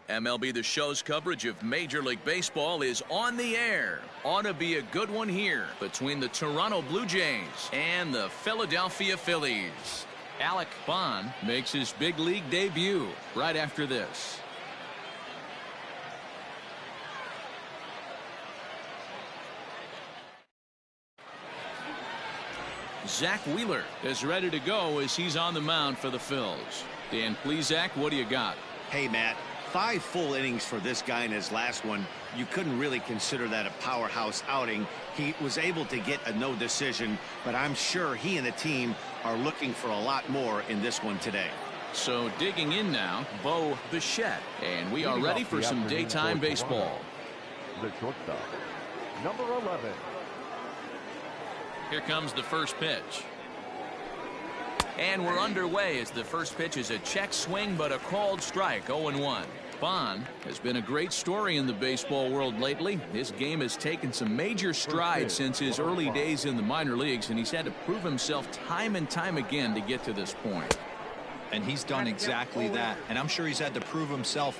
MLB The Show's coverage of Major League Baseball is on the air. Ought to be a good one here between the Toronto Blue Jays and the Philadelphia Phillies. Alec Bohm makes his big league debut right after this. Zach Wheeler is ready to go as he's on the mound for the Phils. Dan, please, Zach, what do you got? Hey, Matt, 5 full innings for this guy in his last one. You couldn't really consider that a powerhouse outing. He was able to get a no decision, but I'm sure he and the team are looking for a lot more in this one today. So digging in now, Bo Bichette, and we are ready for some daytime baseball. The shortstop, number 11. Here comes the first pitch. And we're underway as the first pitch is a check swing, but a called strike, 0-1. Bohm has been a great story in the baseball world lately. His game has taken some major strides since his early days in the minor leagues, and he's had to prove himself time and time again to get to this point. And he's done exactly that. And I'm sure he's had to prove himself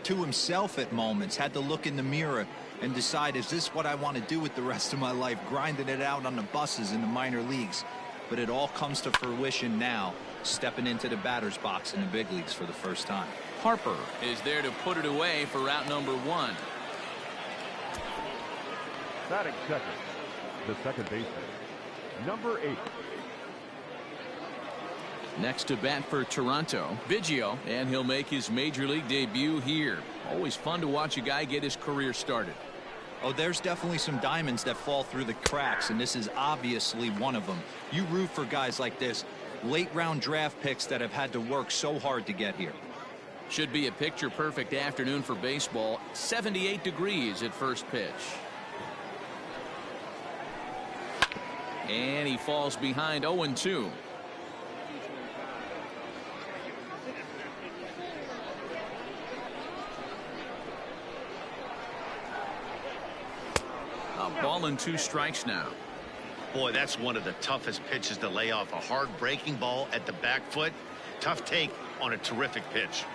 to himself at moments, had to look in the mirror and decide, is this what I want to do with the rest of my life, grinding it out on the buses in the minor leagues? But it all comes to fruition now, stepping into the batter's box in the big leagues for the first time. Harper is there to put it away for route number 1. Batting second, the second baseman, number 8. Next to bat for Toronto, Biggio, and he'll make his major league debut here. Always fun to watch a guy get his career started. Oh, there's definitely some diamonds that fall through the cracks, and this is obviously one of them. You root for guys like this, late round draft picks that have had to work so hard to get here. Should be a picture perfect afternoon for baseball. 78 degrees at first pitch. And he falls behind 0-2. A ball and 2 strikes now. Boy, that's one of the toughest pitches to lay off. A hard breaking ball at the back foot. Tough take on a terrific pitch.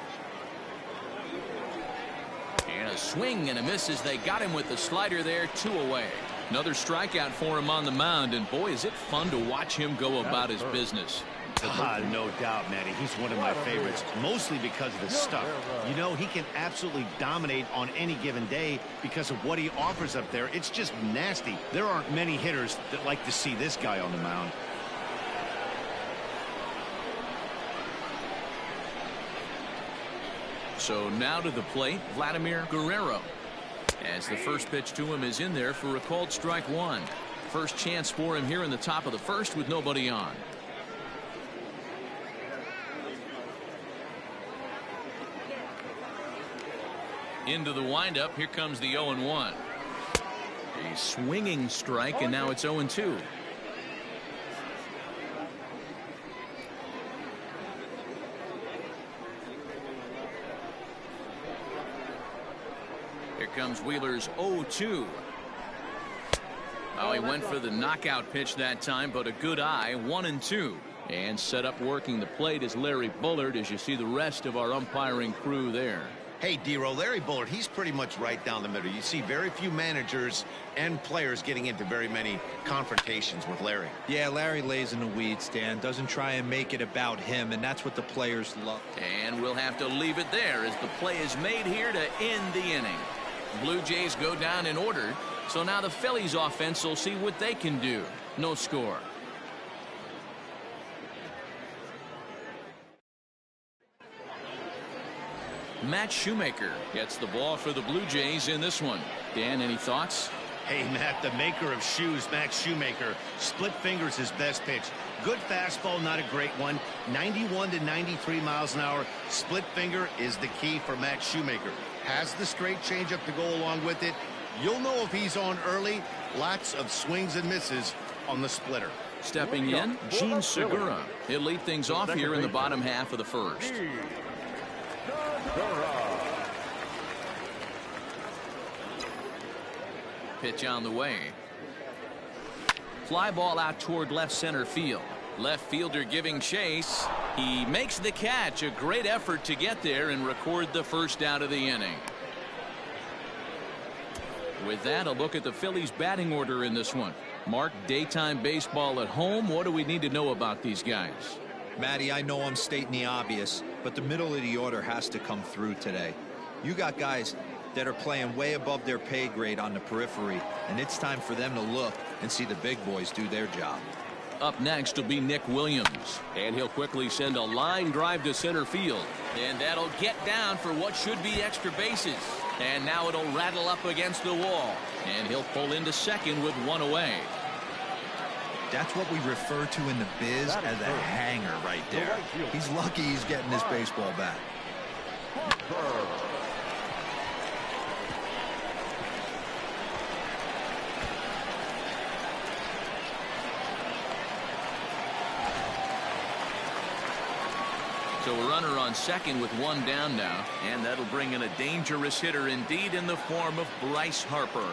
And a swing and a miss as they got him with the slider there, 2 away. Another strikeout for him on the mound, and boy, is it fun to watch him go about his business. No doubt, Matty. He's one of my favorites, mostly because of his stuff. You know, he can absolutely dominate on any given day because of what he offers up there. It's just nasty. There aren't many hitters that like to see this guy on the mound. So now to the plate, Vladimir Guerrero. As the first pitch to him is in there for a called strike 1. First chance for him here in the top of the first with nobody on. Into the windup, here comes the 0-1. A swinging strike, and now it's 0-2. Here comes Wheeler's 0-2. Oh, he went for the knockout pitch that time, but a good eye, 1-2. And set up working the plate is Larry Bullard, as you see the rest of our umpiring crew there. Hey, D-Row, Larry Bullard, he's pretty much right down the middle. You see very few managers and players getting into very many confrontations with Larry. Yeah, Larry lays in the weeds, Dan. Doesn't try and make it about him, and that's what the players love. And we'll have to leave it there as the play is made here to end the inning. Blue Jays go down in order, so now the Phillies offense will see what they can do. No score. Matt Shoemaker gets the ball for the Blue Jays in this one. Dan, any thoughts? Hey, Matt, the maker of shoes, Max Shoemaker. Split fingers his best pitch. Good fastball, not a great one. 91 to 93 miles an hour. Split finger is the key for Max Shoemaker. Has the straight changeup to go along with it. You'll know if he's on early. Lots of swings and misses on the splitter. Stepping in, Gene Segura. He'll lead things off here in the bottom half of the first. Pitch on the way. Fly ball out toward left center field. Left fielder giving chase. He makes the catch. A great effort to get there and record the first out of the inning. With that, a look at the Phillies batting order in this one. Mark, daytime baseball at home. What do we need to know about these guys? Matty, I know I'm stating the obvious, but the middle of the order has to come through today. You got guys that are playing way above their pay grade on the periphery, and it's time for them to look and see the big boys do their job. Up next will be Nick Williams, and he'll quickly send a line drive to center field, and that'll get down for what should be extra bases. And now it'll rattle up against the wall, and he'll pull into second with one away. That's what we refer to in the biz as a hanger right there. He's lucky he's getting this baseball back. So a runner on second with one down now, and that'll bring in a dangerous hitter indeed in the form of Bryce Harper.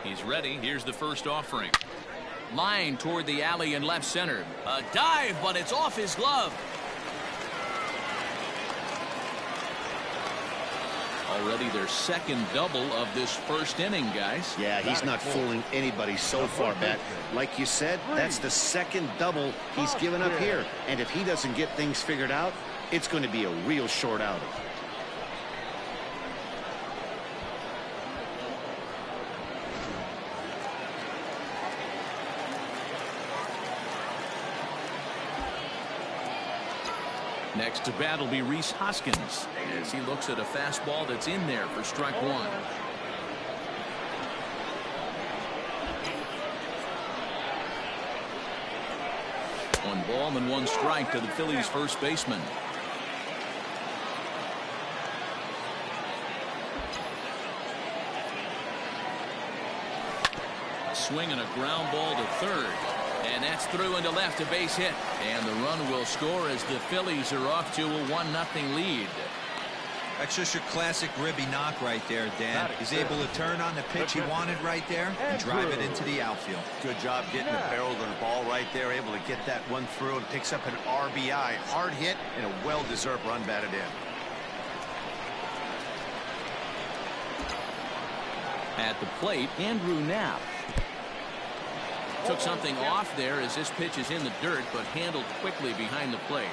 He's ready. Here's the first offering. Line toward the alley in left center. A dive, but it's off his glove. Already their second double of this first inning, guys. Yeah, he's not fooling anybody so far, Matt. Like you said, that's the second double he's given up here. And if he doesn't get things figured out, it's going to be a real short outing. Next to bat will be Rhys Hoskins as he looks at a fastball that's in there for strike one. One ball and one strike to the Phillies first baseman. Swing and a ground ball to third. And that's through into left, a base hit. And the run will score as the Phillies are off to a 1-0 lead. That's just your classic ribby knock right there, Dan. He's able to turn on the pitch he wanted right there and drive it into the outfield. Good job getting the barrel of the ball right there, able to get that one through, and picks up an RBI. Hard hit and a well-deserved run batted in. At the plate, Andrew Knapp. Took something off there as this pitch is in the dirt, but handled quickly behind the plate.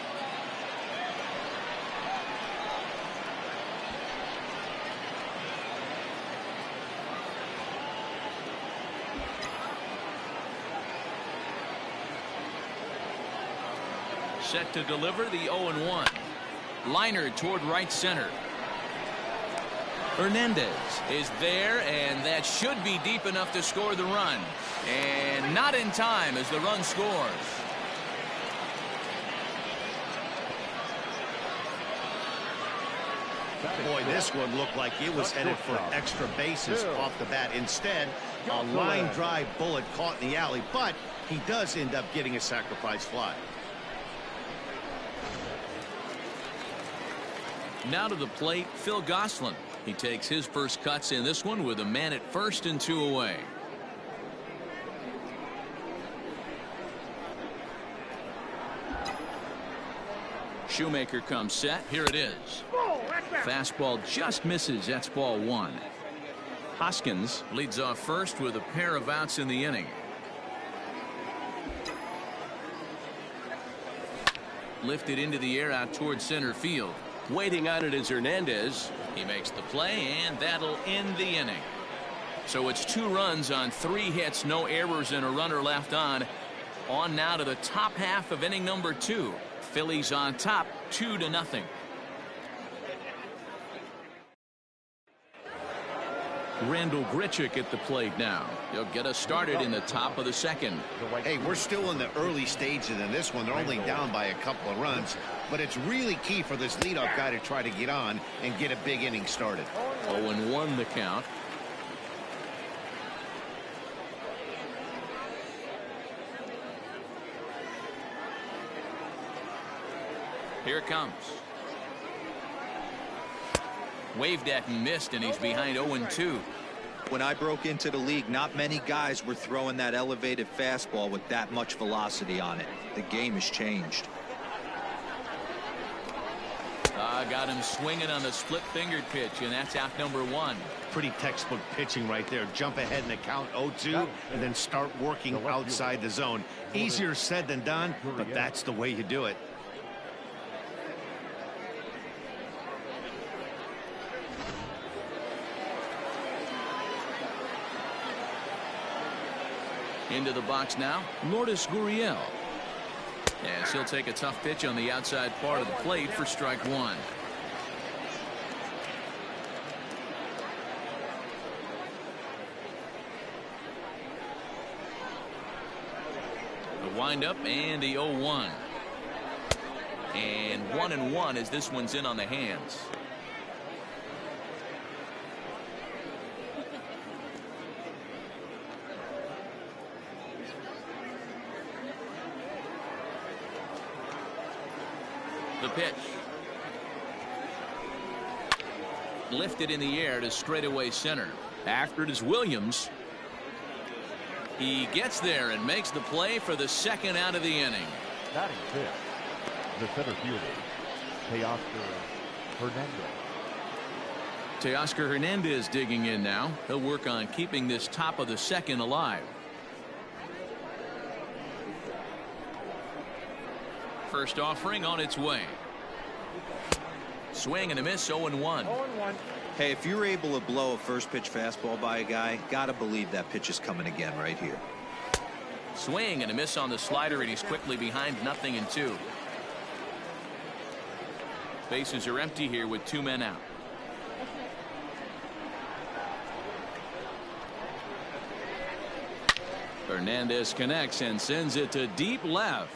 Set to deliver the 0-1. Liner toward right center. Hernandez is there, and that should be deep enough to score the run. And not in time as the run scores. Boy, this one looked like it was headed for extra bases off the bat. Instead, a line drive bullet caught in the alley, but he does end up getting a sacrifice fly. Now to the plate, Phil Gosselin. He takes his first cuts in this one with a man at first and 2 away. Shoemaker comes set. Here it is. Fastball just misses. That's ball one. Hoskins leads off first with a pair of outs in the inning. Lifted into the air out toward center field. Waiting on it is Hernandez. He makes the play, and that'll end the inning. So it's 2 runs on 3 hits, no errors, and a runner left on. On now to the top half of inning number 2. Phillies on top, 2-0. Randall Grichuk at the plate now. He'll get us started in the top of the second. Hey, we're still in the early stages in this one. They're only down by a couple of runs, but it's really key for this leadoff guy to try to get on and get a big inning started. 0-1 the count. Here it comes. Waved at and missed, and he's behind 0-2. When I broke into the league, not many guys were throwing that elevated fastball with that much velocity on it. The game has changed. Got him swinging on the split-fingered pitch, and that's out number 1. Pretty textbook pitching right there. Jump ahead in the count 0-2 and then start working outside the zone. Easier said than done, but that's the way you do it. Into the box now, Lourdes Gurriel. As he'll take a tough pitch on the outside part of the plate for strike 1. The windup and the 0-1. And 1-1 as this one's in on the hands. The pitch. Lifted in the air to straightaway center. After it is Williams. He gets there and makes the play for the second out of the inning. Batting fifth, the center fielder, Teoscar Hernandez. Teoscar Hernandez digging in now. He'll work on keeping this top of the second alive. First offering on its way. Swing and a miss, 0-1. Hey, if you're able to blow a first pitch fastball by a guy, gotta believe that pitch is coming again right here. Swing and a miss on the slider, and he's quickly behind 0-2. Bases are empty here with 2 men out. Hernandez connects and sends it to deep left.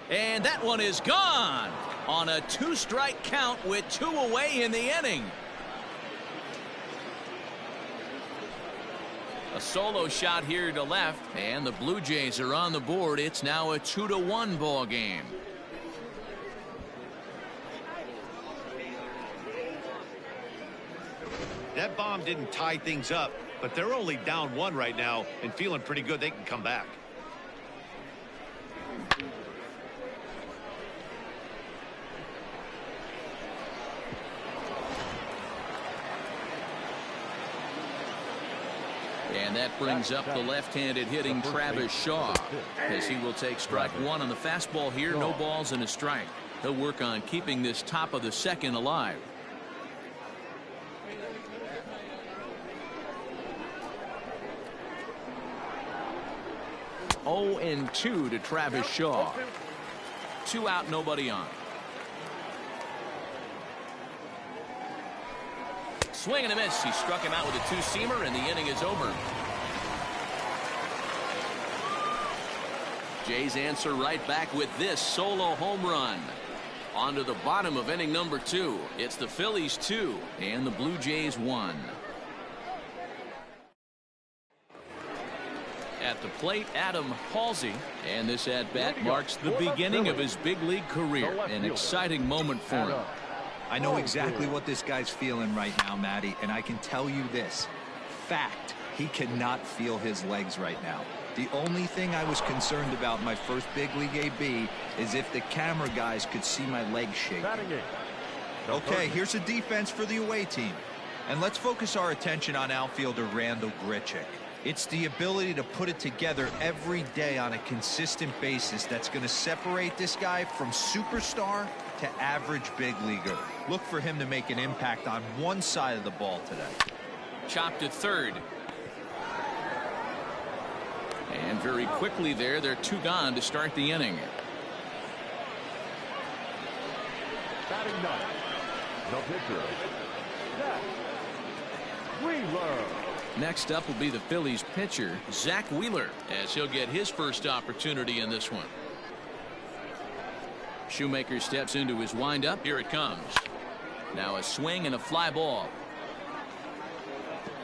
And that one is gone on a 2-strike count with 2 away in the inning. A solo shot here to left, and the Blue Jays are on the board. It's now a 2-1 ball game. That bomb didn't tie things up, but they're only down 1 right now and feeling pretty good they can come back. And that brings up the left-handed hitting Travis Shaw, as he will take strike 1 on the fastball here. No balls and a strike. He'll work on keeping this top of the second alive. Oh, and 2 to Travis Shaw. 2 out, nobody on. Swing and a miss. He struck him out with a 2-seamer, and the inning is over. Jays answer right back with this solo home run. On to the bottom of inning number 2. It's the Phillies 2 and the Blue Jays 1. At the plate, Adam Halsey, and this at-bat marks the beginning of his big league career. An exciting moment for him. I know exactly what this guy's feeling right now, Matty, and I can tell you this. Fact, he cannot feel his legs right now. The only thing I was concerned about my first big league AB is if the camera guys could see my legs shaking. Okay, here's a defense for the away team. And let's focus our attention on outfielder Randal Grichuk. It's the ability to put it together every day on a consistent basis that's going to separate this guy from superstar to average big leaguer. Look for him to make an impact on one side of the ball today. Chopped to third. And very quickly there, they're 2 gone to start the inning. Batting ninth, the pitcher, Zach Wheeler. Next up will be the Phillies pitcher, Zach Wheeler, as he'll get his first opportunity in this one. Shoemaker steps into his windup. Here it comes. Now a swing and a fly ball.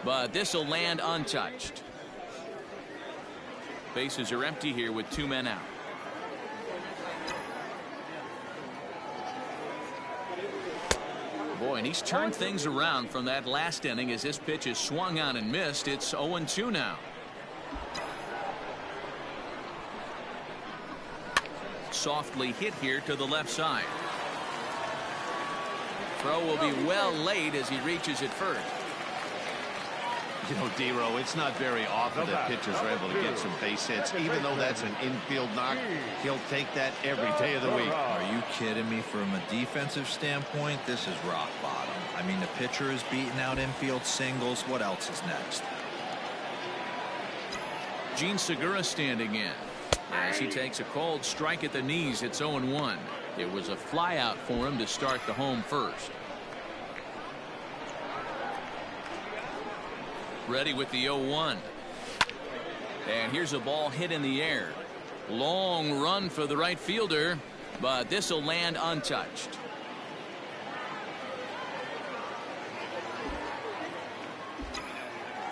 But this will land untouched. Bases are empty here with 2 men out. Boy, and he's turned things around from that last inning as this pitch is swung on and missed. It's 0-2 now. Softly hit here to the left side. Throw will be well late as he reaches it first. You know, D-Row, it's not very often that pitchers are able to get some base hits. Even though that's an infield knock, he'll take that every day of the week. Are you kidding me? From a defensive standpoint, this is rock bottom. I mean, the pitcher is beating out infield singles. What else is next? Gene Segura standing in as he takes a cold strike at the knees. It's 0-1. It was a fly out for him to start the home first. Ready with the 0-1. And here's a ball hit in the air. Long run for the right fielder, but this will land untouched.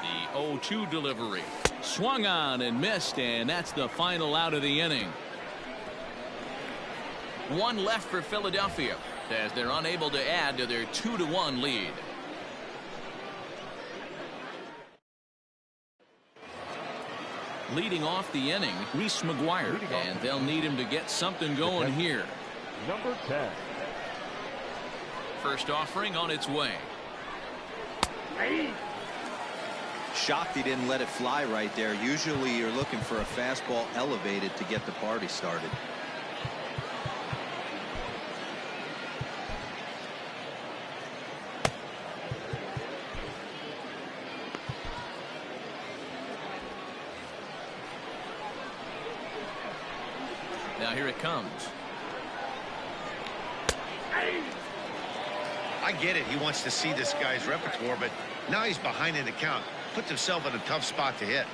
The 0-2 delivery. Swung on and missed, and that's the final out of the inning. One left for Philadelphia as they're unable to add to their 2-1 lead. Leading off the inning, Reese McGuire, and they'll need him to get something going here. Number 10. First offering on its way. Shocked he didn't let it fly right there. Usually you're looking for a fastball elevated to get the party started. Now here it comes. I get it. He wants to see this guy's repertoire, but now he's behind in the count. Puts himself in a tough spot to hit.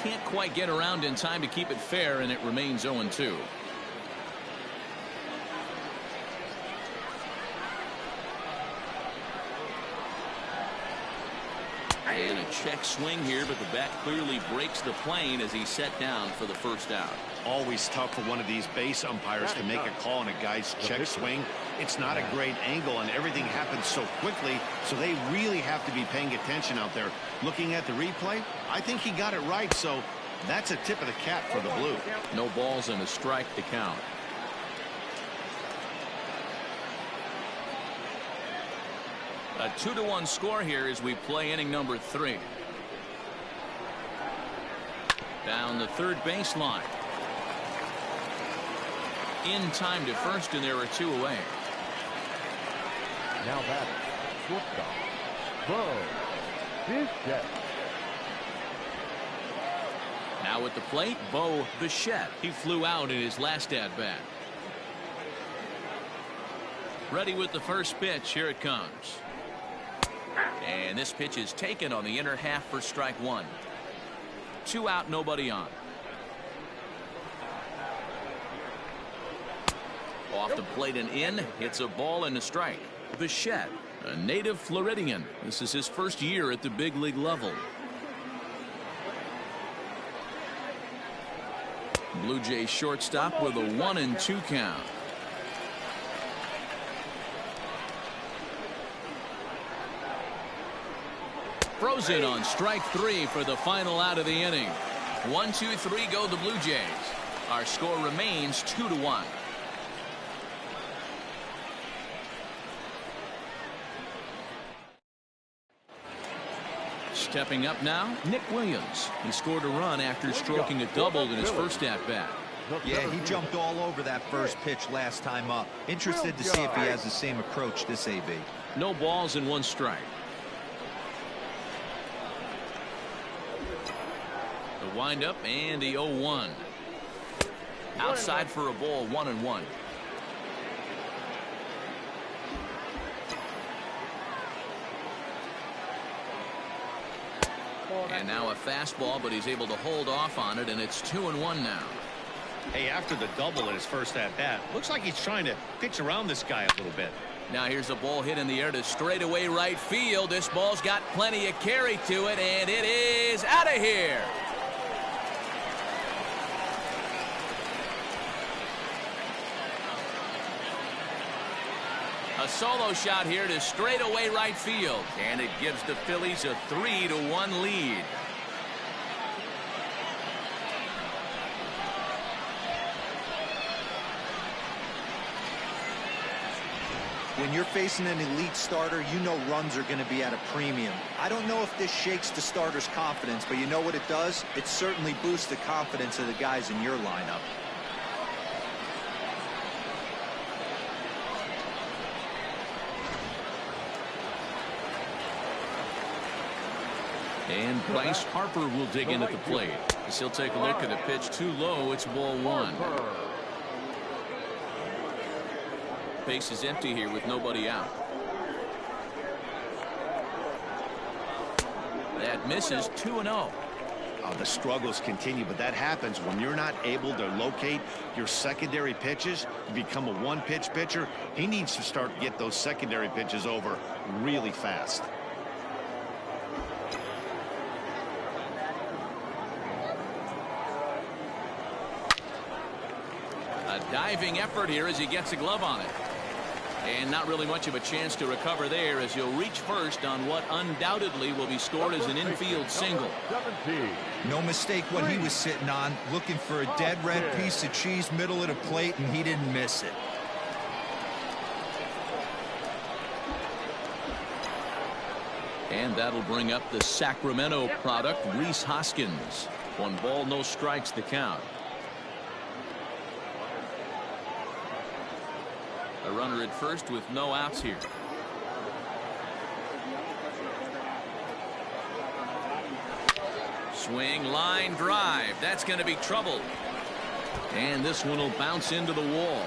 Can't quite get around in time to keep it fair, and it remains 0-2. And a check swing here, but the bat clearly breaks the plane as he's set down for the first out. Always tough for one of these base umpires to make a call on a guy's check swing. It's not a great angle, and everything happens so quickly, so they really have to be paying attention out there. Looking at the replay, I think he got it right, so that's a tip of the cap for the Blue. No balls and a strike to count. A 2-1 score here as we play inning number 3. Down the third baseline. In time to first, and there are 2 away. Now batting, shortstop, Bilskie. Now at the plate, Bo Bichette. He flew out in his last at-bat. Ready with the first pitch. Here it comes. And this pitch is taken on the inner half for strike 1. 2 out, nobody on. Off the plate and in. It's a ball and a strike. Bichette, a native Floridian. This is his first year at the big league level. Blue Jays shortstop with a 1-2 count. Frozen on strike 3 for the final out of the inning. 1-2-3 go the Blue Jays. Our score remains 2-1. Stepping up now, Nick Williams. He scored a run after stroking a double in his first at-bat. Yeah, he jumped all over that first pitch last time up. Interested to see if he has the same approach this AB. No balls and 1 strike. The windup and the 0-1. Outside for a ball, 1-1. And now a fastball, but he's able to hold off on it, and it's 2-1 now. Hey, after the double in his first at-bat, looks like he's trying to pitch around this guy a little bit. Now here's a ball hit in the air to straightaway right field. This ball's got plenty of carry to it, and it is out of here. A solo shot here to straightaway right field, and it gives the Phillies a 3-1 lead. When you're facing an elite starter, you know runs are going to be at a premium. I don't know if this shakes the starter's confidence, but you know what it does? It certainly boosts the confidence of the guys in your lineup. And Bryce Harper will dig in at the plate. As he'll take a look at a pitch too low. It's ball one. Base is empty here with nobody out. That misses 2-0. The struggles continue, but that happens when you're not able to locate your secondary pitches. You become a one-pitch pitcher. He needs to start to get those secondary pitches over really fast. A diving effort here as he gets a glove on it. And not really much of a chance to recover there as he'll reach first on what undoubtedly will be scored as an infield single. No mistake what he was sitting on, looking for a dead red piece of cheese middle of the plate, and he didn't miss it. And that'll bring up the Sacramento product, Rhys Hoskins. 1 ball, no strikes to count. A runner at first with no outs here. Swing, line drive. That's going to be trouble. And this one will bounce into the wall.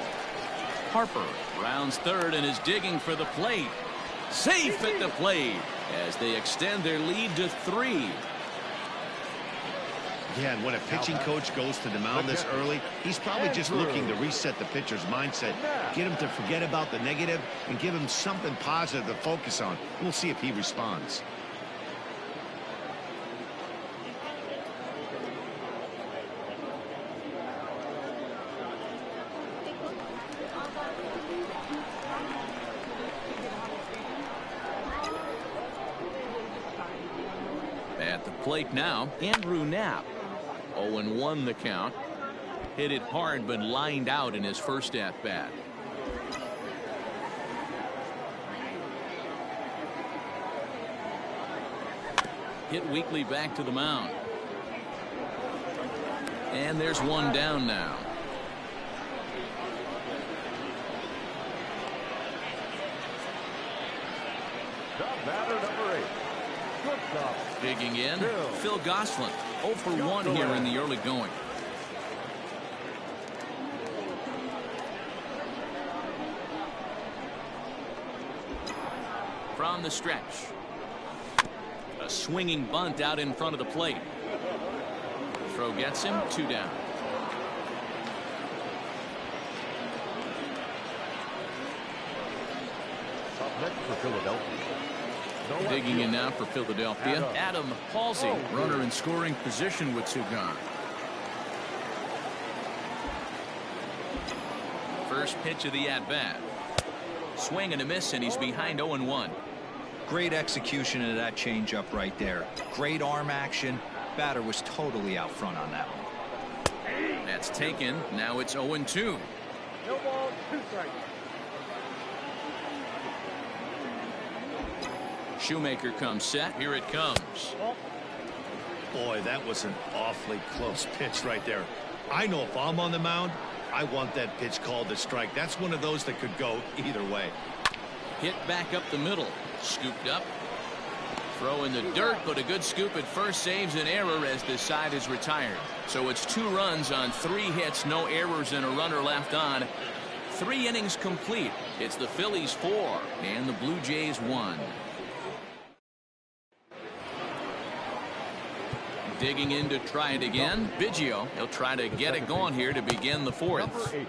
Harper rounds third and is digging for the plate. Safe at the plate as they extend their lead to 3. Yeah, and when a pitching coach goes to the mound this early, he's probably just looking to reset the pitcher's mindset, get him to forget about the negative, and give him something positive to focus on. We'll see if he responds. At the plate now, Andrew Knapp. 0-1 the count. Hit it hard but lined out in his first at bat. Hit weakly back to the mound. And there's one down now. The batter, number 8. Shortstop. Digging in, Phil Gosselin. 0 for 1 here in the early going. From the stretch. A swinging bunt out in front of the plate. Throw gets him, 2 down. Up next for Philadelphia. Digging in now for Philadelphia, Adam Halsey, runner in scoring position with 2 gone. First pitch of the at-bat. Swing and a miss, and he's behind 0-1. Great execution of that changeup right there. Great arm action. Batter was totally out front on that one. That's taken. Now it's 0-2. No ball, 2 strikes. Shoemaker comes set. Here it comes. Boy, that was an awfully close pitch right there. I know if I'm on the mound, I want that pitch called a strike. That's one of those that could go either way. Hit back up the middle. Scooped up. Throw in the dirt, but a good scoop at first saves an error as the side is retired. So it's 2 runs on 3 hits, no errors, and a runner left on. 3 innings complete. It's the Phillies 4 and the Blue Jays 1. Digging in to try it again. Biggio. He'll try to get it going here to begin the 4th. Number 8.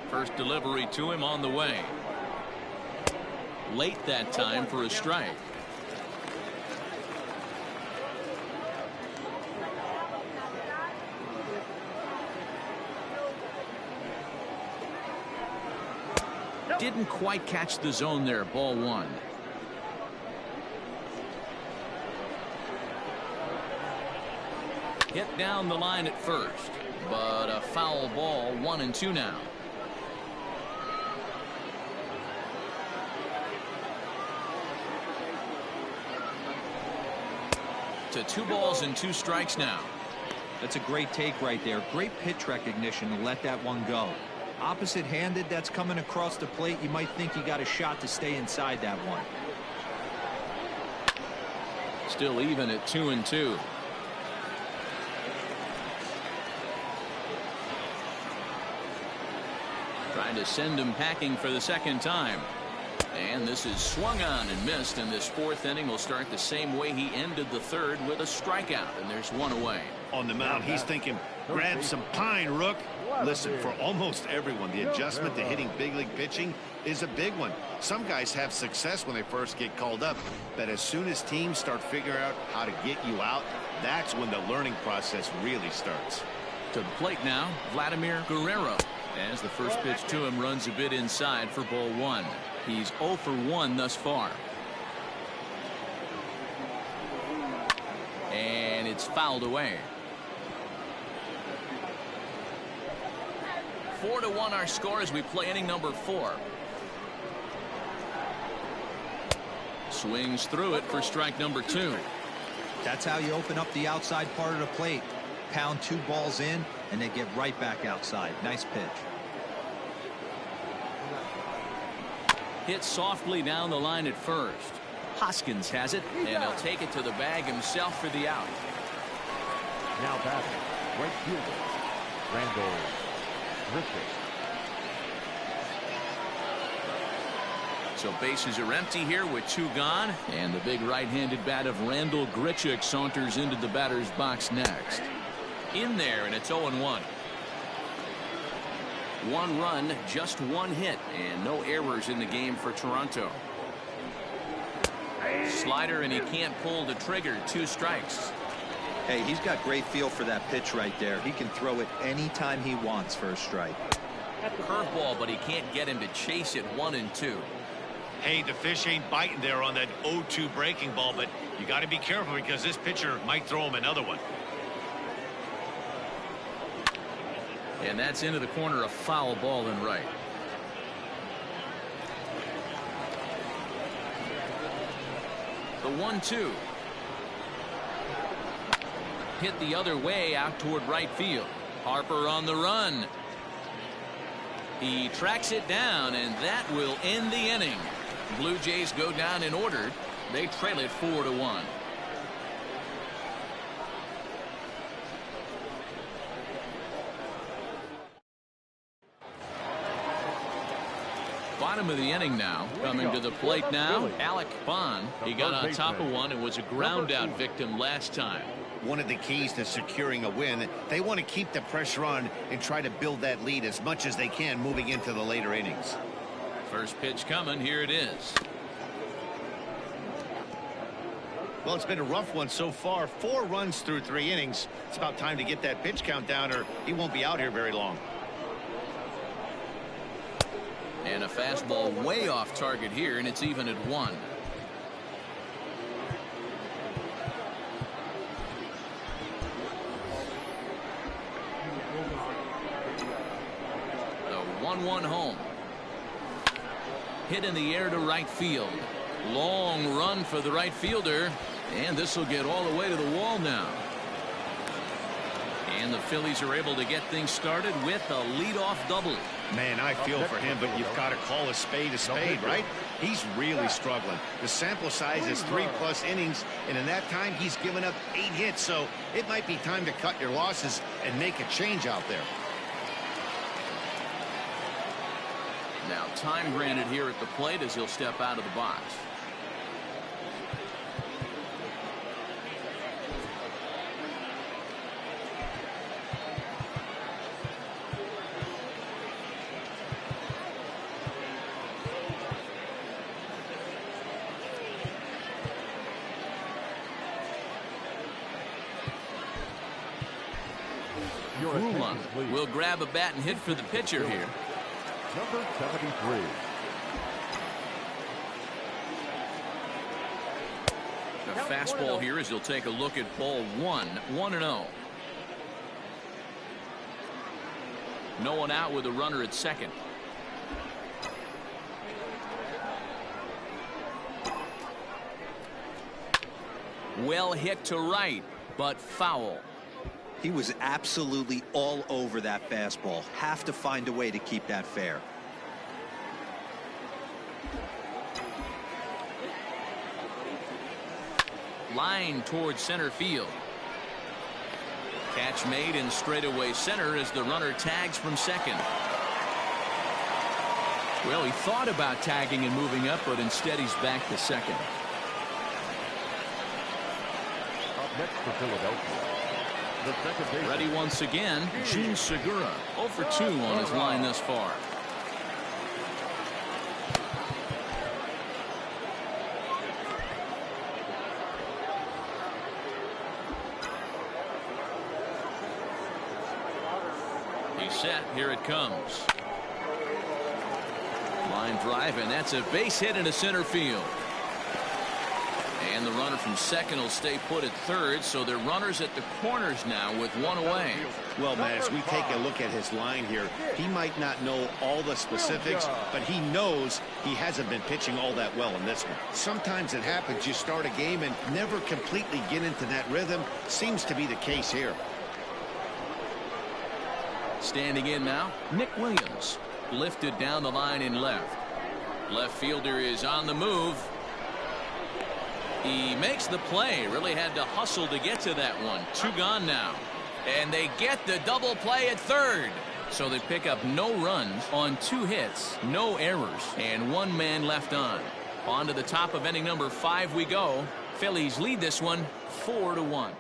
First delivery to him on the way. Late that time for a strike. Didn't quite catch the zone there. Ball one. Hit down the line at first, but a foul ball. 1-2 now. To 2 balls and 2 strikes now. That's a great take right there. Great pitch recognition to let that one go. Opposite handed, that's coming across the plate. You might think you got a shot to stay inside that one. Still even at 2-2. Trying to send him packing for the second time. And this is swung on and missed, and this 4th inning will start the same way he ended the 3rd, with a strikeout, and there's 1 away. On the mound, he's thinking, grab some pine, Rook. Listen, for almost everyone, the adjustment to hitting big league pitching is a big one. Some guys have success when they first get called up, but as soon as teams start figuring out how to get you out, that's when the learning process really starts. To the plate now, Vladimir Guerrero, as the first pitch to him runs a bit inside for ball 1. He's 0 for 1 thus far. And it's fouled away. 4-1 our score as we play inning number 4. Swings through it for strike number 2. That's how you open up the outside part of the plate. Pound 2 balls in, and they get right back outside. Nice pitch. Hit softly down the line at first. Hoskins has it, and he'll take it to the bag himself for the out. Now batting, right fielder, Randall Griffith. So bases are empty here with 2 gone, and the big right-handed bat of Randall Grichuk saunters into the batter's box next. In there, and it's 0-1. 1 run, just 1 hit, and no errors in the game for Toronto. Slider, and he can't pull the trigger. 2 strikes. Hey, he's got great feel for that pitch right there. He can throw it anytime he wants for a strike. Curveball, but he can't get him to chase it. 1-2. Hey, the fish ain't biting there on that 0-2 breaking ball, but you got to be careful because this pitcher might throw him another one. And that's into the corner, a foul ball and right. The 1-2. Hit the other way out toward right field. Harper on the run. He tracks it down, and that will end the inning. Blue Jays go down in order. They trail it 4-1. Bottom of the inning now. Coming to the plate now, Alec Bond. He got on top of one and was a ground out victim last time. One of the keys to securing a win, they want to keep the pressure on and try to build that lead as much as they can moving into the later innings. First pitch coming. Here it is. Well, it's been a rough one so far. 4 runs through 3 innings. It's about time to get that pitch count down, or he won't be out here very long. And a fastball way off target here, and it's even at 1. The 1-1 home. Hit in the air to right field. Long run for the right fielder, and this will get all the way to the wall now. And the Phillies are able to get things started with a leadoff double. Man, I feel for him, but you've got to call a spade, right? He's really struggling. The sample size is 3+ innings, and in that time, he's given up 8 hits, so it might be time to cut your losses and make a change out there. Now time granted here at the plate as he'll step out of the box. 1. We'll grab a bat and hit for the pitcher here. Number 73. The fastball here as he'll take a look at ball 1. 1-0. No one out with a runner at second. Well hit to right, but foul. He was absolutely all over that fastball. Have to find a way to keep that fair. Line towards center field. Catch made in straightaway center as the runner tags from second. Well, he thought about tagging and moving up, but instead he's back to second. Up next for Philadelphia, the second baseman. Ready once again, Gene Segura. 0 for 2 on his line thus far. He's set. Here it comes. Line drive, and that's a base hit into center field. And the runner from second will stay put at third, so they're runners at the corners now with one away. Well, Matt, as we take a look at his line here, he might not know all the specifics, but he knows he hasn't been pitching all that well in this one. Sometimes it happens. You start a game and never completely get into that rhythm. Seems to be the case here. Standing in now, Nick Williams. Lifted down the line in left. Left fielder is on the move. He makes the play. Really had to hustle to get to that one. 2 gone now. And they get the double play at third. So they pick up no runs on 2 hits, no errors, and 1 man left on. On to the top of inning number 5 we go. Phillies lead this one 4-1.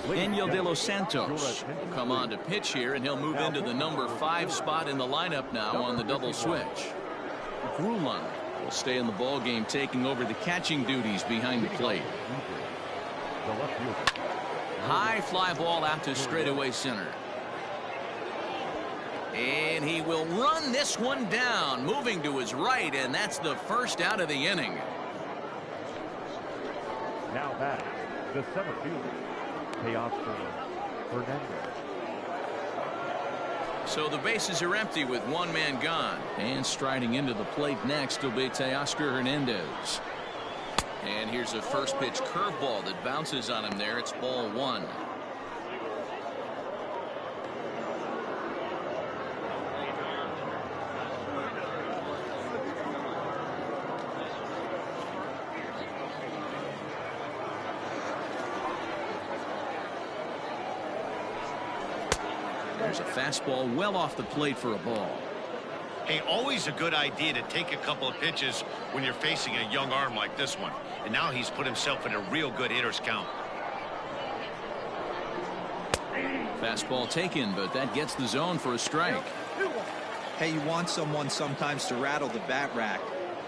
Daniel De Los Santos will come on to pitch here, and he'll move into the number 5 spot in the lineup now on the double switch. Grulund will stay in the ball game, taking over the catching duties behind the plate. High fly ball out to straightaway center. And he will run this one down, moving to his right, and that's the first out of the inning. Now back, the center fielder, Hernandez. So the bases are empty with 1 man gone. And striding into the plate next will be Teoscar Hernandez. And here's a first pitch curveball that bounces on him there. It's ball 1. There's a fastball well off the plate for a ball. Hey, always a good idea to take a couple of pitches when you're facing a young arm like this one. And now he's put himself in a real good hitter's count. Fastball taken, but that gets the zone for a strike. Hey, you want someone sometimes to rattle the bat rack,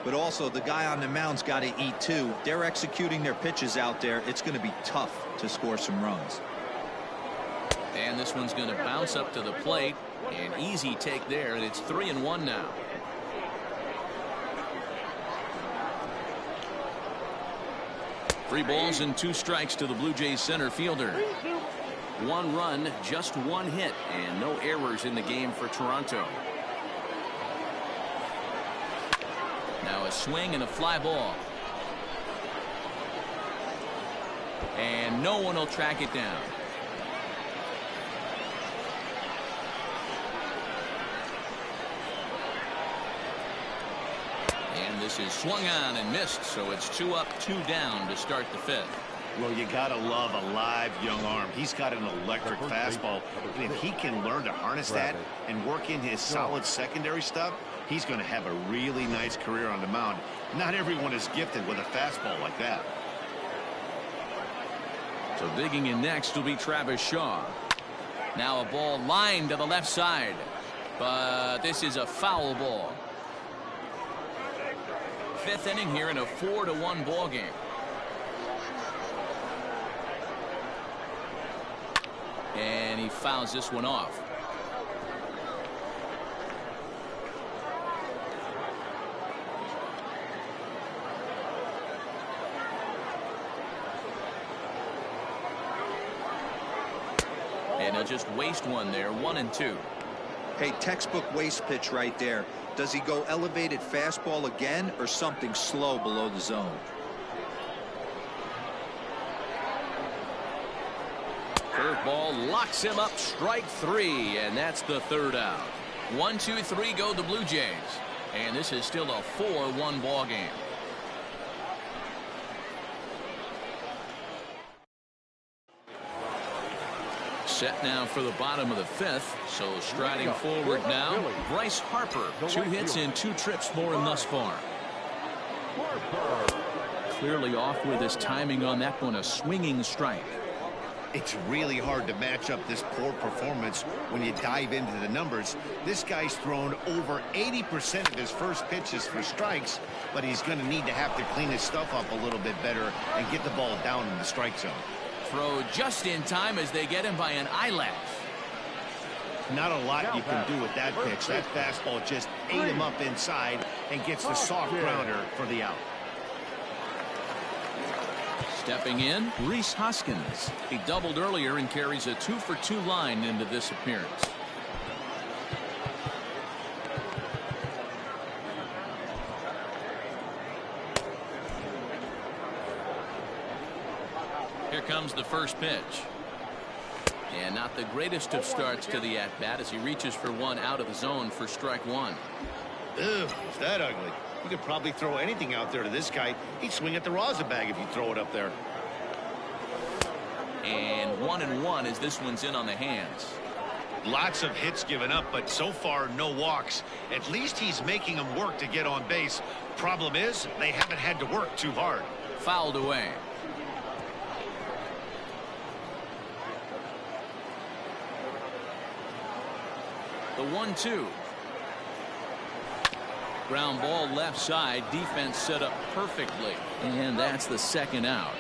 but also the guy on the mound's got to eat too. They're executing their pitches out there. It's going to be tough to score some runs. And this one's going to bounce up to the plate. An easy take there, and it's 3-1 now. Three balls and 2 strikes to the Blue Jays center fielder. 1 run, just 1 hit, and no errors in the game for Toronto. Now a swing and a fly ball. And no one will track it down. This is swung on and missed, so it's 2 up, 2 down to start the 5th. Well, you gotta love a live young arm. He's got an electric fastball, and if he can learn to harness that and work in his solid secondary stuff, he's going to have a really nice career on the mound. Not everyone is gifted with a fastball like that. So digging in next will be Travis Shaw. Now a ball lined to the left side, but this is a foul ball. Fifth inning here in a 4-1 ball game. And he fouls this one off. And he'll just waste one there. 1-2. Hey, textbook waste pitch right there. Does he go elevated fastball again or something slow below the zone? Curveball locks him up. Strike three, and that's the third out. 1, 2, 3 go the Blue Jays. And this is still a 4-1 ball game. Set now for the bottom of the fifth. So striding forward now, Bryce Harper. 2 hits and 2 trips for him thus far. Clearly off with his timing on that one. A swinging strike. It's really hard to match up this poor performance when you dive into the numbers. This guy's thrown over 80% of his first pitches for strikes, but he's going to need to have to clean his stuff up a little bit better and get the ball down in the strike zone. Throw just in time as they get him by an eyelash. Not a lot you can do with that pitch. That fastball just ate him up inside and gets the soft grounder for the out. Stepping in, Rhys Hoskins. He doubled earlier and carries a 2-for-2 line into this appearance. Here comes the first pitch. And not the greatest of starts to the at-bat as he reaches for one out of the zone for strike one. Ugh, is that ugly? You could probably throw anything out there to this guy. He'd swing at the rosin bag if you throw it up there. And 1-1 as this one's in on the hands. Lots of hits given up, but so far no walks. At least he's making them work to get on base. Problem is, they haven't had to work too hard. Fouled away. The 1-2. Ground ball left side. Defense set up perfectly. And that's the second out.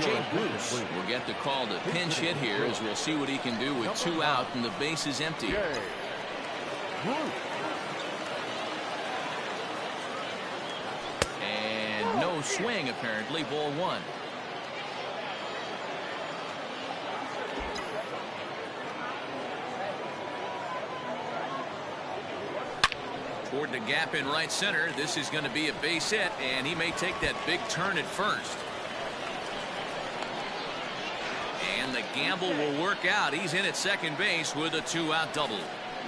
Jay Bruce will get the call to pinch hit here as we'll see what he can do with 2 out and the base is empty. And no swing apparently. Ball 1. Toward the gap in right center. This is going to be a base hit, and he may take that big turn at first. And the gamble will work out. He's in at second base with a 2-out double.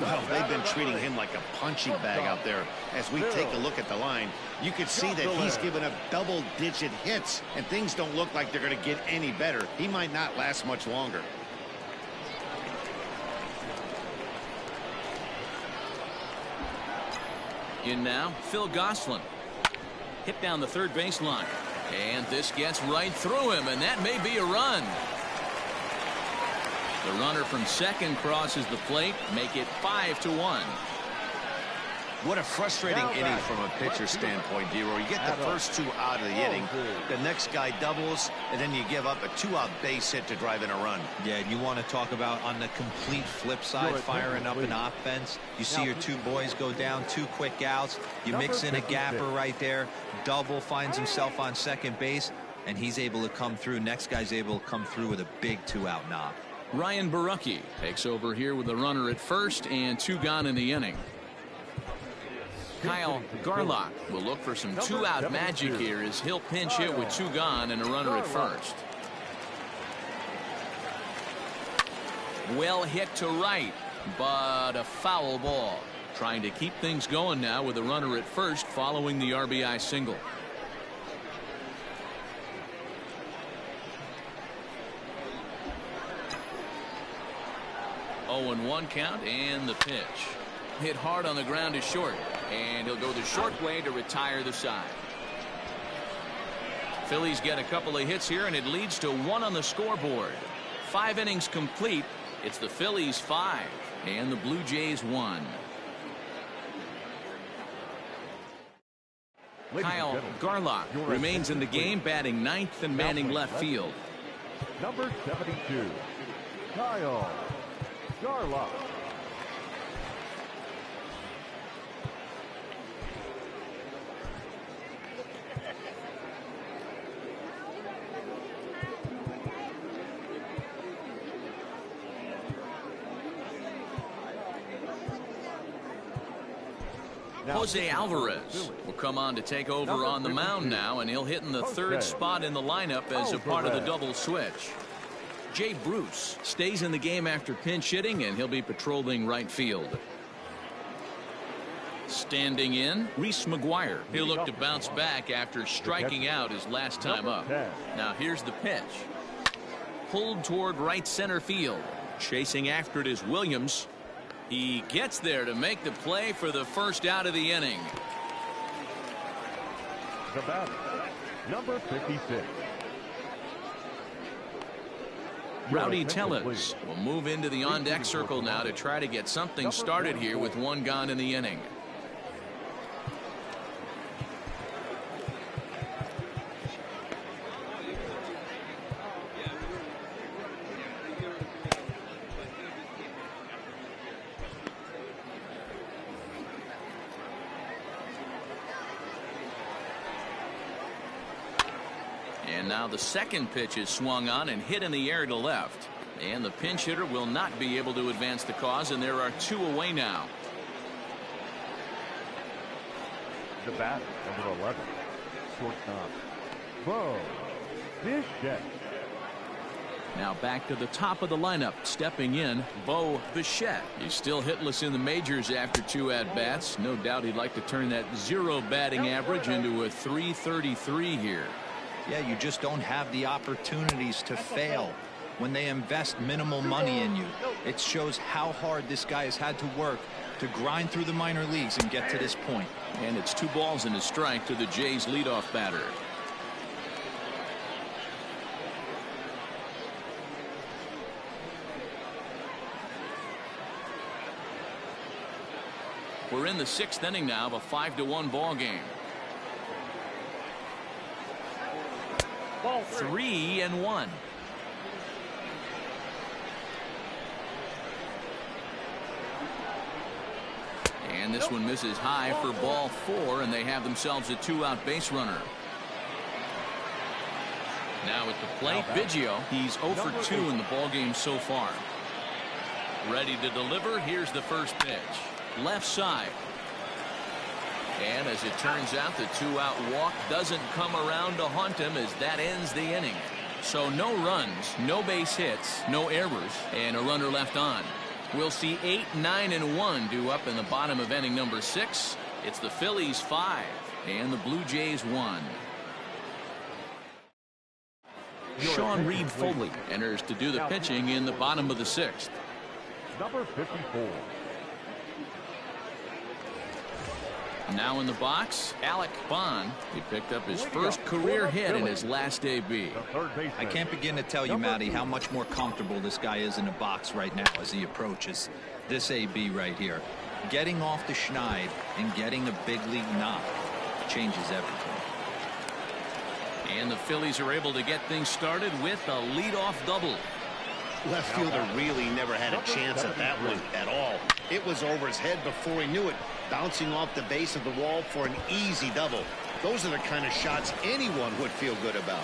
Well, they've been treating him like a punching bag out there. As we take a look at the line, you can see that he's given up double-digit hits, and things don't look like they're going to get any better. He might not last much longer. In now, Phil Gosselin. Hit down the third baseline. And this gets right through him, and that may be a run. The runner from second crosses the plate, make it 5-1. What a frustrating inning from a pitcher standpoint, D-Roy. You get the first 2 out of the inning. The next guy doubles, and then you give up a 2-out base hit to drive in a run. Yeah, and you want to talk about on the complete flip side, firing up an offense. You see your 2 boys go down, 2 quick outs. You mix in a gapper right there. Double finds himself on second base, and he's able to come through. Next guy's able to come through with a big 2-out knock. Ryan Borucki takes over here with a runner at first and 2 gone in the inning. Kyle Garlock will look for some 2-out magic here as he'll pinch hit with 2 gone and a runner at first. Well hit to right, but a foul ball. Trying to keep things going now with a runner at first following the RBI single. 0-1 count, and the pitch. Hit hard on the ground is short, and he'll go the short way to retire the side. Phillies get a couple of hits here, and it leads to 1 on the scoreboard. 5 innings complete. It's the Phillies 5 and the Blue Jays 1. Kyle Garlock remains in the game, batting 9th and manning left field. Number 72, Kyle Garlock. Jose Alvarez will come on to take over on the mound now, and he'll hit in the 3rd spot in the lineup as a part of the double switch. Jay Bruce stays in the game after pinch hitting, and he'll be patrolling right field. Standing in, Reese McGuire. He'll look to bounce back after striking out his last time up. Now here's the pitch. Pulled toward right center field. Chasing after it is Williams. He gets there to make the play for the first out of the inning. The batter, number 56. Rowdy Tellez will move into the on-deck circle now to try to get something started here with 1 gone in the inning. And now the second pitch is swung on and hit in the air to left. And the pinch hitter will not be able to advance the cause, and there are 2 away now. The batter, number 11, shortstop, Bo Bichette. Now back to the top of the lineup. Stepping in, Bo Bichette. He's still hitless in the majors after 2 at-bats. No doubt he'd like to turn that 0 batting average into a .333 here. Yeah, you just don't have the opportunities to fail when they invest minimal money in you. It shows how hard this guy has had to work to grind through the minor leagues and get to this point. And it's 2 balls and a strike to the Jays leadoff batter. We're in the 6th inning now of a 5-1 ball game. 3-1. And this one misses high for ball 4, and they have themselves a 2-out base runner. Now at the plate, Biggio. He's 0 for 2 in the ball game so far. Ready to deliver. Here's the first pitch. Left side. And as it turns out, the 2-out walk doesn't come around to haunt him, as that ends the inning. So no runs, no base hits, no errors, and a runner left on. We'll see 8, 9, and 1 due up in the bottom of inning number 6. It's the Phillies 5 and the Blue Jays 1. Sean Reed Foley enters to do the pitching in the bottom of the 6th. Number 54. Now in the box, Alec Bond. He picked up his first career hit in his last AB. I can't begin to tell you, Matty, how much more comfortable this guy is in the box right now as he approaches this AB right here. Getting off the schneid and getting a big league knock changes everything. And the Phillies are able to get things started with a leadoff double. Left fielder really never had a chance at that one at all. It was over his head before he knew it, bouncing off the base of the wall for an easy double. Those are the kind of shots anyone would feel good about.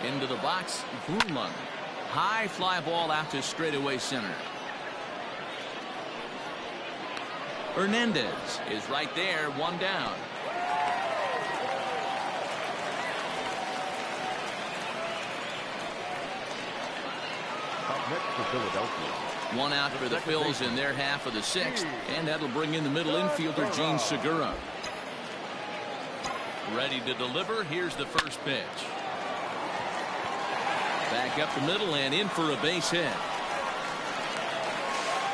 Into the box, Grunlund. High fly ball out to straightaway center. Hernandez is right there, 1 down. Up next for Philadelphia. 1 out for the Phils in their half of the 6th, and that'll bring in the middle infielder, Gene Segura. Ready to deliver. Here's the first pitch. Back up the middle and in for a base hit.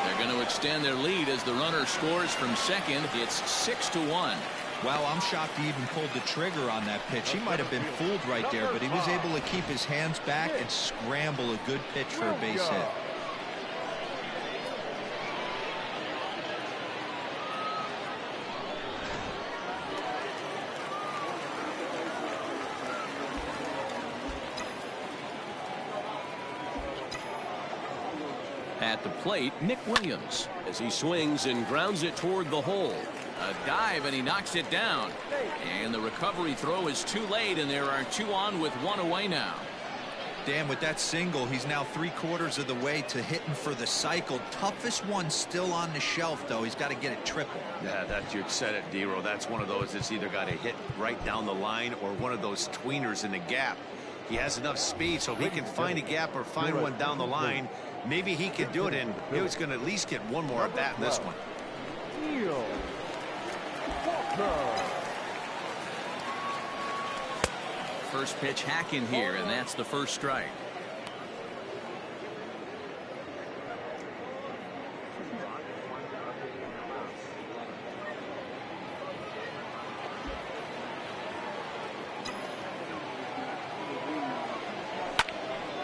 They're going to extend their lead as the runner scores from second. It's 6-1. Wow, I'm shocked he even pulled the trigger on that pitch. He might have been fooled right there, but he was able to keep his hands back and scramble a good pitch for a base hit. At the plate, Nick Williams, as he swings and grounds it toward the hole. A dive, and he knocks it down. And the recovery throw is too late, and there are 2 on with 1 away now. Dan, with that single, he's now 3/4 of the way to hitting for the cycle. Toughest one still on the shelf, though. He's got to get it triple. Yeah, you said it, D-Row. That's one of those that's either got to hit right down the line or one of those tweeners in the gap. He has enough speed, so if he can find a gap or find one down the line, maybe he could do it, and he's going to at least get one more at bat in this one. First pitch hacking here, and that's the first strike.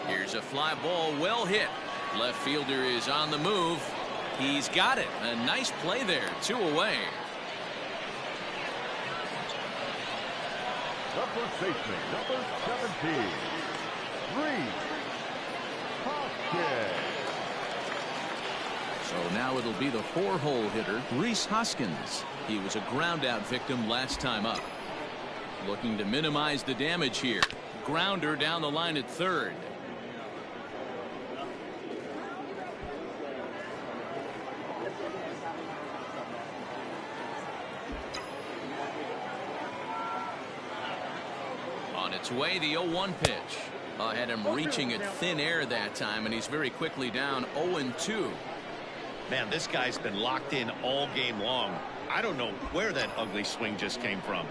Here's a fly ball, well hit. Left fielder is on the move. He's got it. A nice play there. 2 away. The first baseman, number 17, Reese Hoskins. So now it'll be the 4-hole hitter, Reese Hoskins. He was a ground-out victim last time up. Looking to minimize the damage here. Grounder down the line at third. On its way, the 0-1 pitch. Had him reaching at thin air that time, and he's very quickly down 0-2. Man, this guy's been locked in all game long. I don't know where that ugly swing just came from.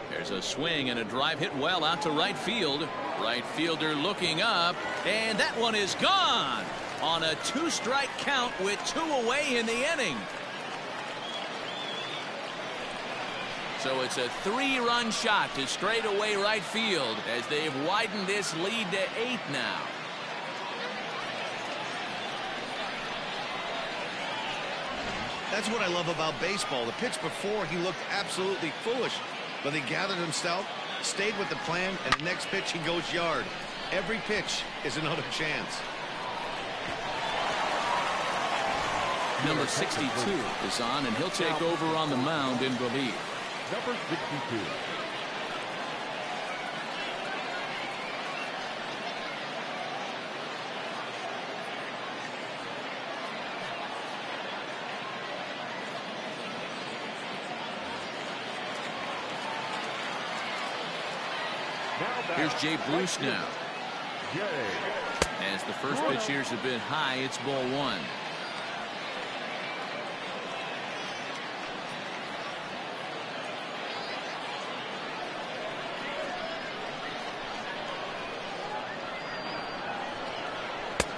There's a swing and a drive hit well out to right field. Right fielder looking up, and that one is gone on a 2-strike count with 2 away in the inning. So it's a 3-run shot to straightaway right field as they've widened this lead to 8 now. That's what I love about baseball. The pitch before, he looked absolutely foolish, but he gathered himself, stayed with the plan, and the next pitch he goes yard. Every pitch is another chance. Number 62 is on, and he'll take over on the mound in relief. Number 62. Here's Jay Bruce now. As the first pitch here's a bit high, it's ball 1.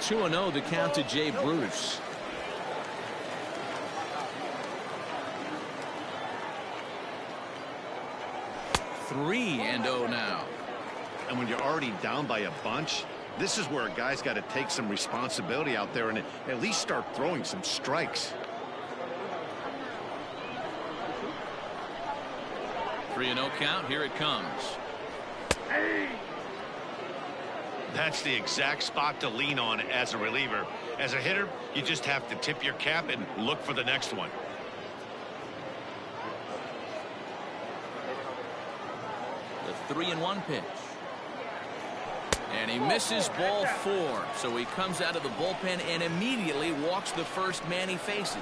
Two 2-0 the count to Jay Bruce. Three and 0 now. And when you're already down by a bunch, this is where a guy's got to take some responsibility out there and at least start throwing some strikes. 3-0 count. Here it comes. That's the exact spot to lean on as a reliever. As a hitter, you just have to tip your cap and look for the next one. The 3-1 pitch. And he misses ball 4. So he comes out of the bullpen and immediately walks the first man he faces.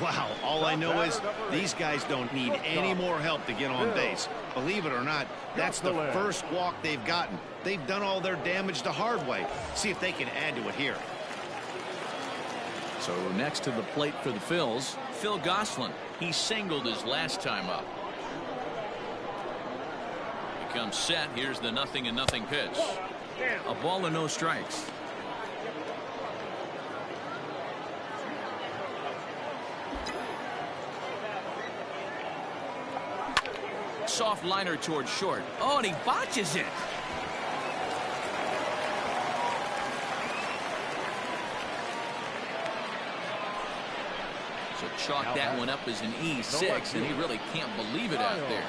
Wow, all I know is these guys don't need any more help to get on base. Believe it or not, that's the first walk they've gotten. They've done all their damage the hard way. See if they can add to it here. So next to the plate for the Phils, Phil Gosselin. He singled his last time up. Comes set. Here's the 0-0 pitch. A ball and no strikes. Soft liner towards short. Oh, and he botches it. So chalk that one up as an E6, and he really can't believe it out there.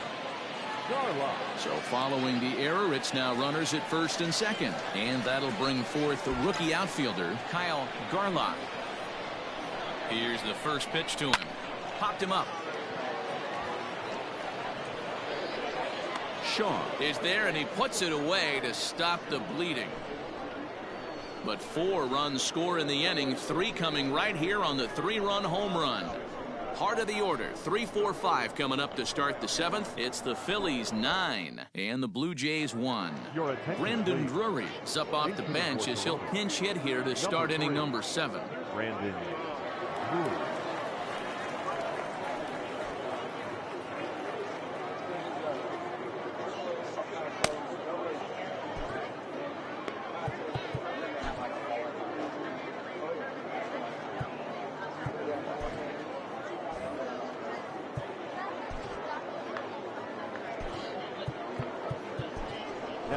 So following the error, it's now runners at first and second. And that'll bring forth the rookie outfielder, Kyle Garlock. Here's the first pitch to him. Popped him up. Shaw is there, and he puts it away to stop the bleeding. But 4 runs score in the inning, 3 coming right here on the 3-run home run. Heart of the order, 3-4-5 coming up to start the 7th. It's the Phillies 9 and the Blue Jays 1. Brandon Drury is up off the bench as he'll pinch hit here to start inning number 7. Brandon Drury.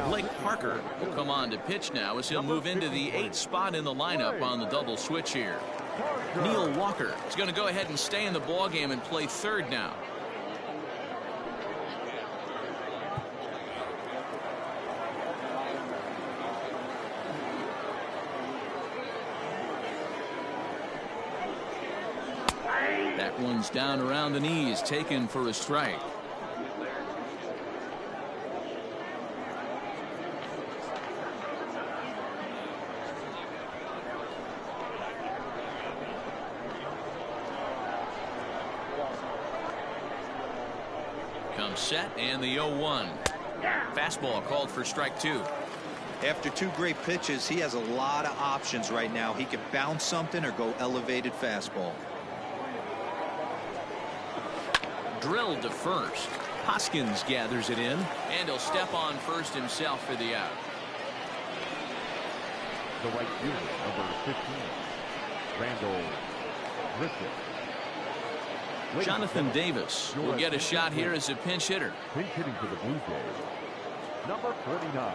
Blake Parker will come on to pitch now as he'll move into the 8th spot in the lineup on the double switch here. Neil Walker is going to go ahead and stay in the ballgame and play third now. That one's down around the knees, taken for a strike. Comes set, and the 0-1. Fastball called for strike 2. After 2 great pitches, he has a lot of options right now. He could bounce something or go elevated fastball. Drilled to first. Hoskins gathers it in, and he'll step on first himself for the out. The right fielder, number 15, Randall Griffith. Jonathan Davis will get a shot here as a pinch hitter. Pinch hitting for the Blue Jays, number 49.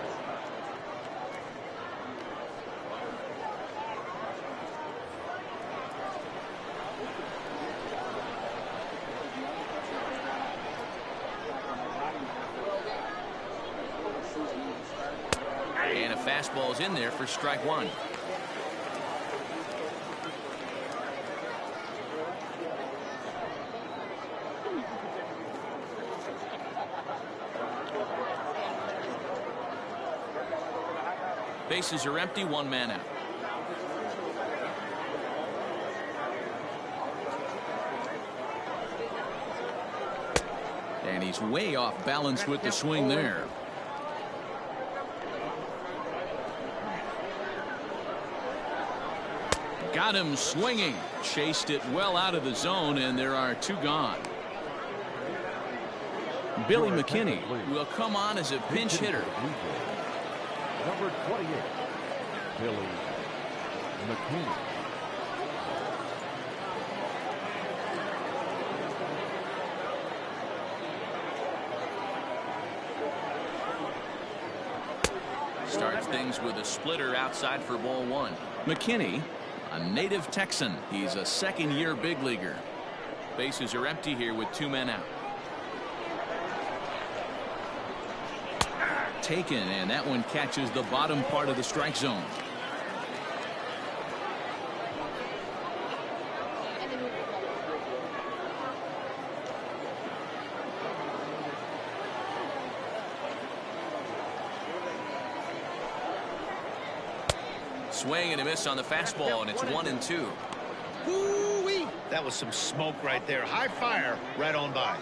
And a fastball's in there for strike 1. Bases are empty, 1 man out. And he's way off balance with the swing there. Got him swinging. Chased it well out of the zone, and there are 2 gone. Billy McKinney will come on as a pinch hitter. Number 28, Billy McKinney. Starts things with a splitter outside for ball 1. McKinney, a native Texan. He's a second-year big leaguer. Bases are empty here with 2 men out. Taken, and that one catches the bottom part of the strike zone. Swing and a miss on the fastball, and it's 1-2. Woo-wee. That was some smoke right there. High fire right on by.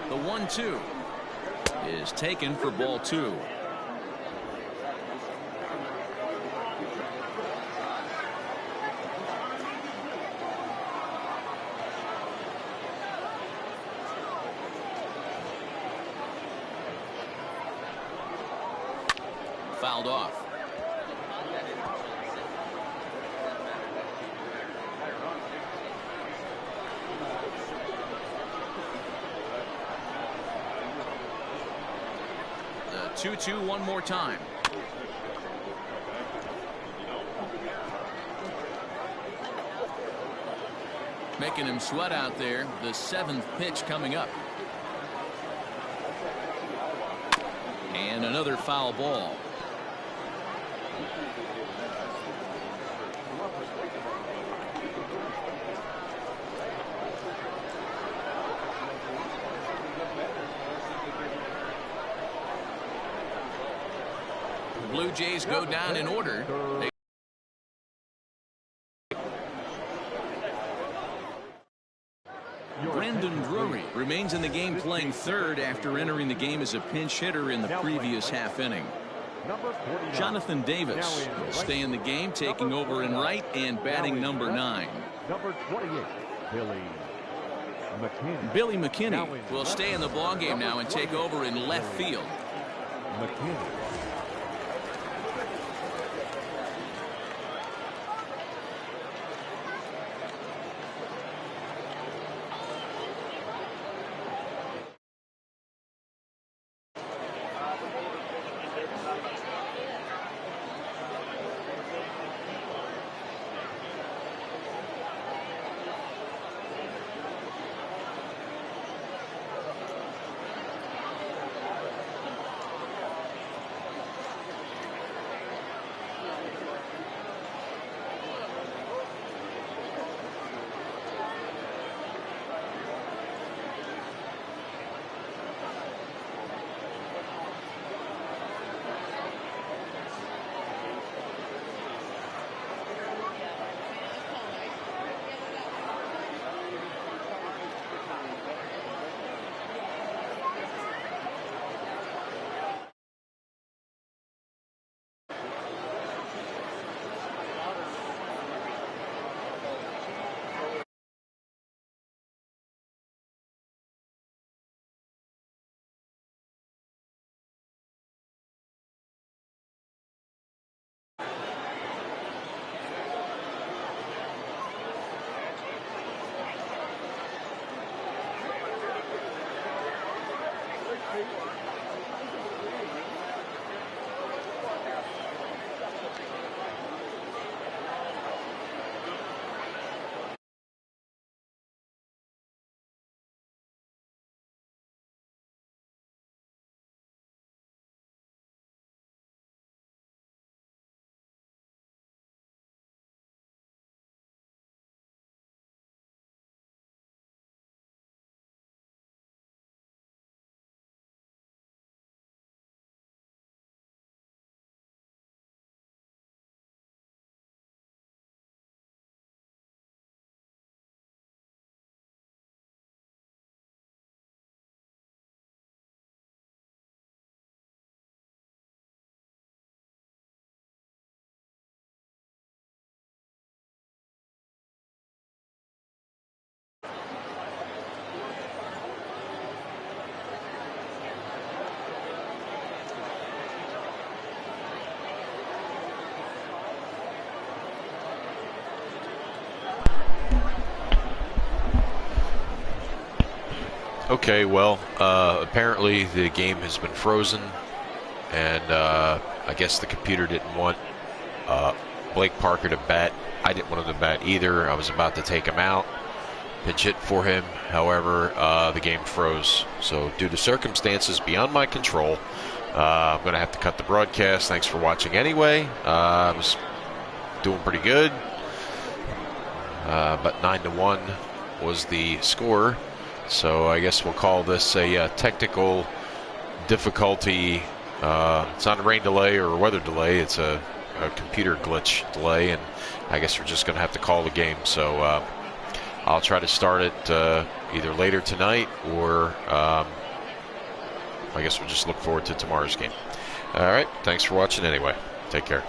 The 1-2 is taken for ball 2. fouled off. The 2-2 one more time. Making him sweat out there. The 7th pitch coming up. And another foul ball. The Blue Jays go down in order. Drury remains in the game, playing third after entering the game as a pinch hitter in the previous half inning. Jonathan Davis will stay in the game, taking over in right and batting number 9. Number 28, Billy McKinney will stay in the ballgame now and take over in left field. Okay, well, apparently the game has been frozen, and I guess the computer didn't want Blake Parker to bat. I didn't want him to bat either. I was about to take him out, pinch hit for him. However, the game froze. So due to circumstances beyond my control, I'm going to have to cut the broadcast. Thanks for watching anyway. I was doing pretty good, but 9-1 was the score. So I guess we'll call this a technical difficulty. It's not a rain delay or a weather delay. It's a computer glitch delay, and I guess we're just going to have to call the game. So I'll try to start it either later tonight, or I guess we'll just look forward to tomorrow's game. All right. Thanks for watching anyway. Take care.